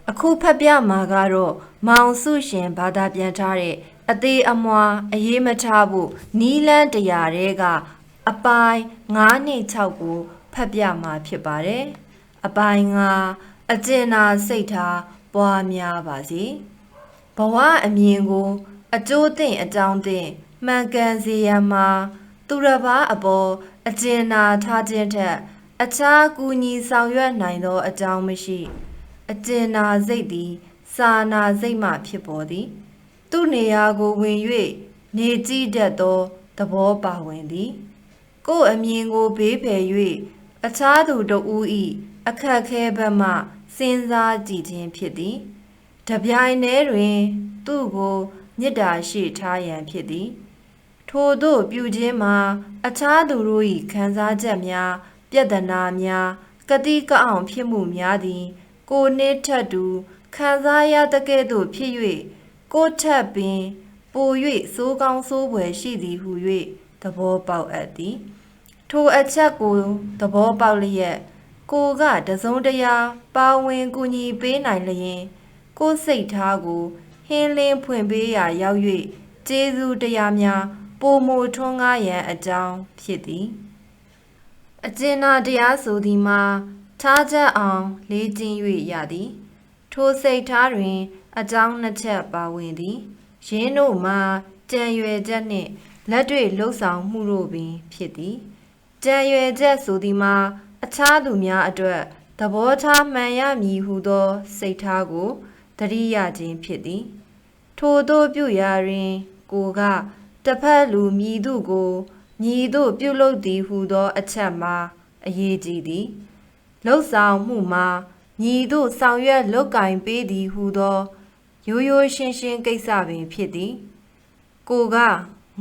အခုဖတ်ပြမှာကတော့မောင်စုရှင်ဘာသာပြန်ထားတဲ့အသေးအမွားအရေးမထားဖို့နီးလန်းတရားတွေကအပိုင်း9နဲ့6ကိုဖတ်ပြမှာဖြစ်ပါတယ်။အပိုင်း9အကျဉ်းနာစိတ်ထားပွားများပါစေ။ဘဝအမြင်ကိုအကျိုးသင့်အကြောင်းသင့်မှန်ကန်စေရန်မှာသူတစ်ပါးအပေါ်အကျဉ်းနာထားခြင်းထက်အခြားကူညီဆောင်ရွက်နိုင်သောအကြောင်းမရှိအကျဉ်းနာစိတ်သည်စာနာစိတ်မှဖြစ်ပေါ်သည်သူနေရာကိုဝင်၍နေကြည့်တတ်သောသဘောပါဝင်သည်ကိုယ်အမြင်ကိုဘေးဖယ်၍အခြားသူတို့ဦး၏အခက်ခဲဘက်မှစဉ်းစားကြည့်ခြင်းဖြစ်သည်တပြိုင်တည်းတွင်သူ့ကိုမေတ္တာရှိထားရန်ဖြစ်သည်ထိုသို့ပြုခြင်းမှာအခြားသူတို့၏ခံစားချက်များပြဿနာများကတိကအောင်ဖြစ်မှုများသည်ကိုနှင့်ထပ်တူခံစားရသကဲ့သို့ဖြစ်၍ကိုထပ်ပင်ပို၍စိုးကောင်းစိုးဖွယ်ရှိသည်ဟု၍သဘောပေါက်အပ်သည်ထိုအချက်ကိုသဘောပေါက်လျက်ကိုကတစုံတရာပါဝင်ကူညီပေးနိုင်လျင်ကိုစိတ်ထားကိုဟင်းလင်းဖွင့်ပေးရာရောက်၍ကျေးဇူးတရားများပိုမိုထွန်းကားရန်အကြောင်းဖြစ်သည်အကျဉ်းနာတရားဆိုသည်မှာထားချက်အောင်လေးကျင်း၍ရသည်ထိုစိတ်ထားတွင်အကြောင်းနှစ်ချက်ပါဝင်သည်ရင်းတို့မှာကြံရွယ်ချက်နှင့်လက်တွေ့လှုပ်ဆောင်မှုတို့ပင်ဖြစ်သည်ကြံရွယ်ချက်ဆိုသည်မှာအခြားသူများအတွက်သဘောထားမှန်ရမည်ဟုသောစိတ်ထားကိုသတိရခြင်းဖြစ်သည်ထိုသို့ပြုရာတွင်ကိုကတစ်ဖက်လူမည်သူကိုညီတို့ပြုလုပ်သည်ဟုသောအချက်မှာအရေးကြီးသည်လှုပ်ဆောင်မှုမှာညီတို့ဆောင်ရွက်လုပ်ကင်ပေးသည်ဟုသောရိုးရိုးရှင်းရှင်းကိစ္စပင်ဖြစ်သည်ကိုက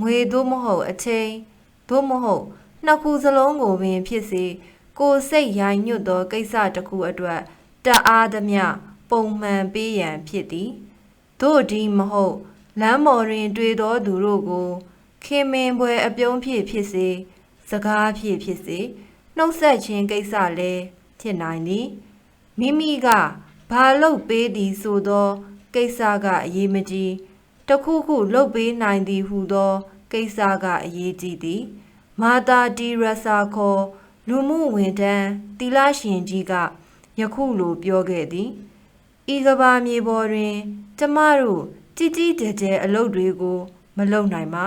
ငွေသို့မဟုတ်အချိန်သို့မဟုတ်နှစ်ခုစလုံးကိုပင်ဖြစ်စေကိုစိတ်ရိုင်ညွတ်သောကိစ္စတစ်ခုအတွက်တအားသမျှပုံမှန်ပေးရန်ဖြစ်သည်သို့ဒီမဟုတ်လမ်းပေါ်တွင်တွေ့သောသူတို့ကိုခင်မင်ပွဲအပြုံးဖြစ်ဖြစ်စေစကားဖြစ်ဖြစ်စေနှုတ်ဆက်ခြင်းကိစ္စလည်းဖြစ်နိုင်သည်မိမိကဘာလုပ်ပေးသည်ဆိုသောကိစ္စကအရေးမကြီးတခုခုလုပ်ပေးနိုင်သည်ဟုသောကိစ္စကအရေးကြီးသည်မာတာတီရဆာခေါ်လူမှုဝန်ထမ်းသီလရှင်ကြီးကယခုလိုပြောခဲ့သည်ဤကဘာမြေပေါ်တွင်ကျမတို့ကြီးကြီးကျယ်ကျယ်အလုပ်တွေကိုမလုပ်နိုင်ပါ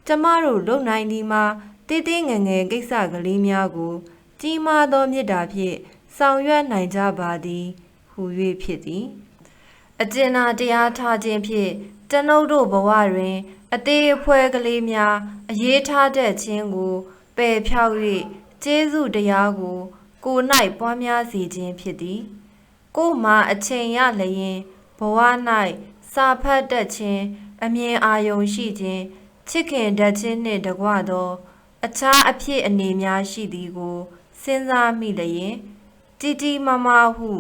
ကျမတို့လုပ်နိုင်ဒီမှာတေးသေးငယ်ငယ်ကိစ္စကလေးများကိုကြီးမားသောမေတ္တာဖြင့်ဆောင်ရွက်နိုင်ကြပါသည်ဟူ၍ဖြစ်သည်အကျဉ်းနာတရားထားခြင်းဖြင့်ကျွန်ုပ်တို့ဘဝတွင်အသေးအဖွဲကလေးများအရေးထားတတ်ခြင်းကိုပယ်ဖြောက်၍ကျေးဇူးတရားကို၌ပွားများစေခြင်းဖြစ်သည်ကိုယ်မှာအချိန်ရလျင်ဘဝ၌စာဖတ်တတ်ခြင်းအမြင်အာရုံရှိခြင်းချစ်ခင်တတ်ခြင်းနှင့်တကွသောအခြားအဖြစ်အနေများရှိသည်ကိုစဉ်းစားမိလျင်တီတီမမဟု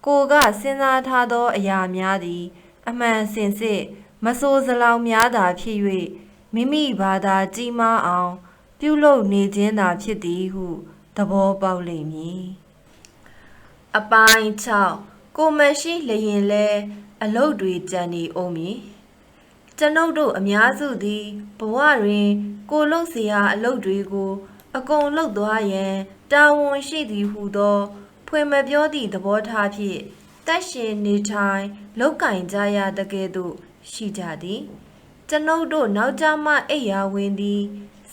ကိုကစဉ်းစားထားသောအရာများသည်အမှန်စင်စစ်မဆိုးစလောင်များသာဖြစ်၍မိမိဘာသာကြီးမားအောင်ပြုလုပ်နေခြင်းသာဖြစ်သည်ဟုသဘောပေါက်လိမ့်မည်အပိုင်း6ကိုမရှိလျင်လဲအလုတ်တွေကြံနေအောင်မည်ကျွန်ုပ်တို့အများစုသည်ဘဝတွင်ကိုလုပ်เสียအလုပ်တွေကိုအကုန်လုပ်သွားရန်တာဝန်ရှိသည်ဟုသောဖွင့်မပြောသည့်သဘောထားဖြင့်တက်ရှင်နေထိုင်လောက်ကင်ကြရတကဲ့သို့ရှိကြသည်ကျွန်ုပ်တို့နောက်ကျမှအိယာဝင်သည်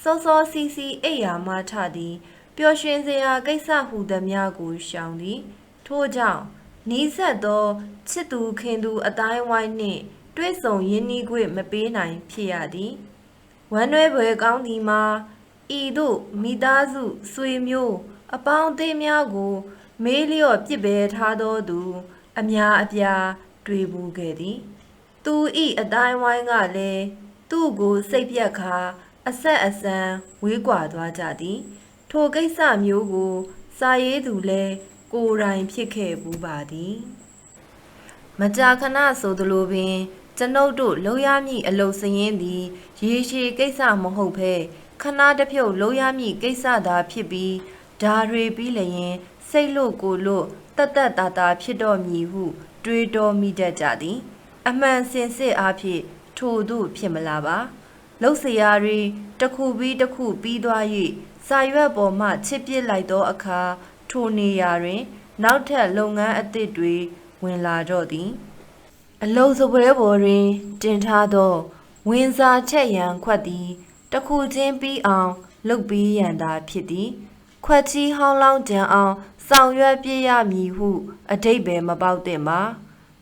စောစောစီစီအိယာမှထသည်ပျော်ရွှင်စရာကိစ္စဟုသမျှကိုရှောင်သည်ထို့ကြောင့်နီးစပ်သောချစ်သူခင်သူအတိုင်းဝိုင်းနှင့်တွေ့ဆုံရင်းနှီးခွင့်မပေးနိုင်ဖြစ်ရသည်ဝမ်းနည်းဖွယ်ကောင်းသည်မှာဤသို့မိသားစုဆွေမျိုးအပေါင်းအသင်းများကိုမေးလျော့ပြစ်ပယ်ထားသောသူအများအပြားတွေ့ဘူးခဲ့သည်သူဤအတိုင်းဝိုင်းကလည်းသူ့ကိုစိတ်ပြက်ခါအဆက်အဆံဝေးကွာသွားကြသည်ထိုကိစ္စမျိုးကိုစာရေးသူလည်းကိုယ်တိုင်ဖြစ်ခဲ့ဘူးပါသည်မကြာခဏဆိုသလိုပင်ကျွန်ုပ်တို့လုပ်ရမည့်အလုပ်စရင်းသည်ရေရှည်ကိစ္စမဟုတ်ဘဲခဏတစ်ဖြုတ်လုပ်ရမည့်ကိစ္စသာဖြစ်ပြီးဓာတွေပြီးလျင်စိတ်လို့ကိုလို့ တတ်တတ်တာတာဖြစ်တော်မည်ဟုတွေးတော်မိတတ်ကြသည်အမှန်စင်စစ်အားဖြင့်ထို့သို့ဖြစ်မလာပါလှုပ်ရှားတွေတစ်ခုပြီးတစ်ခုပြီးသွား၍စာရွက်ပေါ်မှချစ်ပစ်လိုက်သောအခါထိုနေရာတွင်နောက်ထပ်လုပ်ငန်းအသစ်တွေဝင်လာတော့သည်အလုံးစပွဲပေါ်တွင်တင်ထားသောဝင်စာချက်ရန်ခွက်သည်တစ်ခုချင်းပြီးအောင်လုပ်ပြီးရန်သာဖြစ်သည်ခွက်ချီဟောင်းလောင်းကြံအောင်ဆောင်ရွက်ပြရမည်ဟုအတိတ်ပဲမပေါက်သင့်ပါ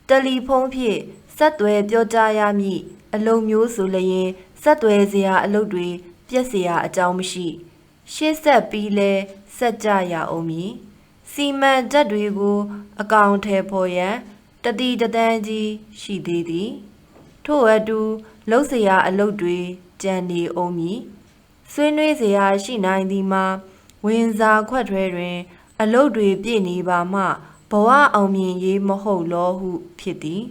တယ်လီဖုန်းဖြင့်ဆက်သွယ်ပြောကြားရမည်အလုံးမျိုးဆိုလျင်ဆက်သွယ်စရာအလုပ်တွေပြက်စရာအကြောင်းမရှိရှေ့ဆက်ပြီးလဲဆက်ကြရအောင်မည်စီမံချက်တွေကိုအကောင်ထဲပေါ်ရန်တတိတန်းကြီးရှိသေးသည်ထို့အတူလှုပ်ရှားအလုပ်တွေကြံနေအောင်မည်ဆွေးနွေးစရာရှိနိုင်သည်မှာဝင်စာခွက်ထွဲတွင်အလုပ်တွေပြည့်နေပါမှဘဝအောင်မြင်ရေးမဟုတ်လောဟုဖြစ်သည်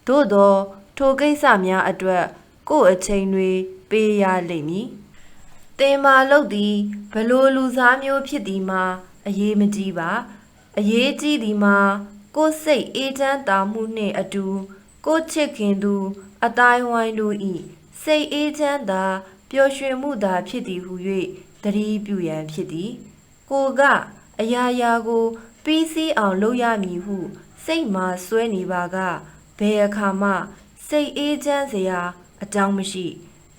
သို့သောထိုကိစ္စများအတွက်ကိုယ်အချိန်တွေပေးရလိမ့်မည်တင်မာလုပ်သည်ဘလို့လူစားမျိုးဖြစ်သည်မှာအရေးမကြီးပါအရေးကြီးသည်မှာကိုယ်စိတ်အေးချမ်းသာမှုနှင့်အတူကိုယ်ချစ်ခင်သူအတိုင်းဝိုင်းတို့၏စိတ်အေးချမ်းသာပျော်ရွှင်မှုသာဖြစ်သည်ဟု၍သတိပြုရန်ဖြစ်သည်ကိုကအရာရာကိုပြီးစီးအောင်လုပ်ရမည်ဟုစိတ်မှာစွဲနေပါကဘယ်အခါမှစိတ်အေးချမ်းစရာအကြောင်းမရှိ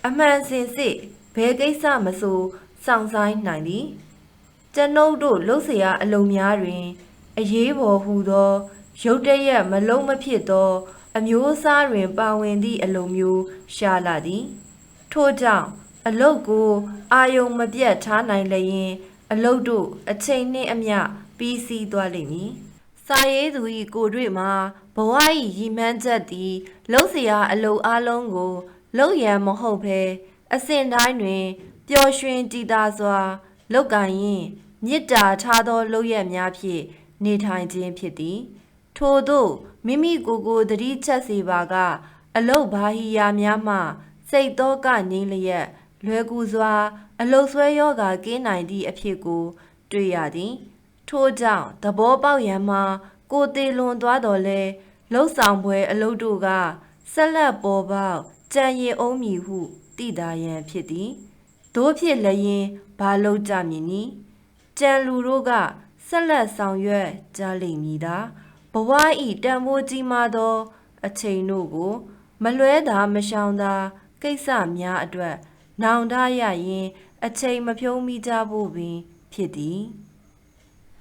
အမှန်စင်စစ်ဘယ်ကိစ္စမဆိုစောင့်ဆိုင်နိုင်သည်ကျွန်ုပ်တို့လှုပ်ရှားအလုံးများတွင်အရေးပေါ်ဟူသောရုတ်တရက်မလုံးမဖြစ်သောအမျိုးအစားတွင်ပါဝင်သည့်အလုံးမျိုးရှားလာသည်ထို့ကြောင့်အလုတ်ကိုအာယုံမပြတ်ထားနိုင်လျင်အလုတ်တို့အချိန်နှင့်အမျှပြီးစီးသွားလိမ့်မည်စာရေးသူ၏ကိုယ်တွေ့မှာဘဝ၏ရည်မှန်းချက်သည်လှုပ်ရှားအလုံးအလုံးကိုလှုပ်ရန်မဟုတ်ဘဲအစဉ်တိုင်းတွင်ပျော်ရွှင်ကြည်သာစွာလုပ်ကိုင်ရင်မေတ္တာထားသောလုပ်ရက်များဖြင့်နေထိုင်ခြင်းဖြစ်သည်ထို့သို့မိမိကိုယ်ကိုသတိချက်စေပါကအလုတ်ဘာဟီယာများမှစိတ်သောကငြိမ်းလျက်လွယ်ကူစွာအလုတ်ဆွဲယောဂါကင်းနိုင်သည့်အဖြစ်ကိုတွေ့ရသည်ထို့ကြောင့်သဘောပေါက်ရန်မှာကိုယ်တည်လွန်သွားတော်လဲလှုပ်ဆောင်ပွဲအလုတ်တို့ကဆက်လက်ပေါ်ပေါက်ကြံရင်အောင်မည်ဟုသိသာရန်ဖြစ်သည်တို့ဖြစ်လျင်ဘာလို့ကြမည်နည်းကြံလူတို့ကဆက်လက်ဆောင်ရွက်ကြလိမ့်မည်သာဘဝဤတန်ဖိုးကြီးမားသောအချိန်တို့ကိုမလွဲသာမရှောင်သာကိစ္စများအတွက်နောင်တရရင်အချိန်မဖြုံးမိကြဖို့ပင်ဖြစ်သည်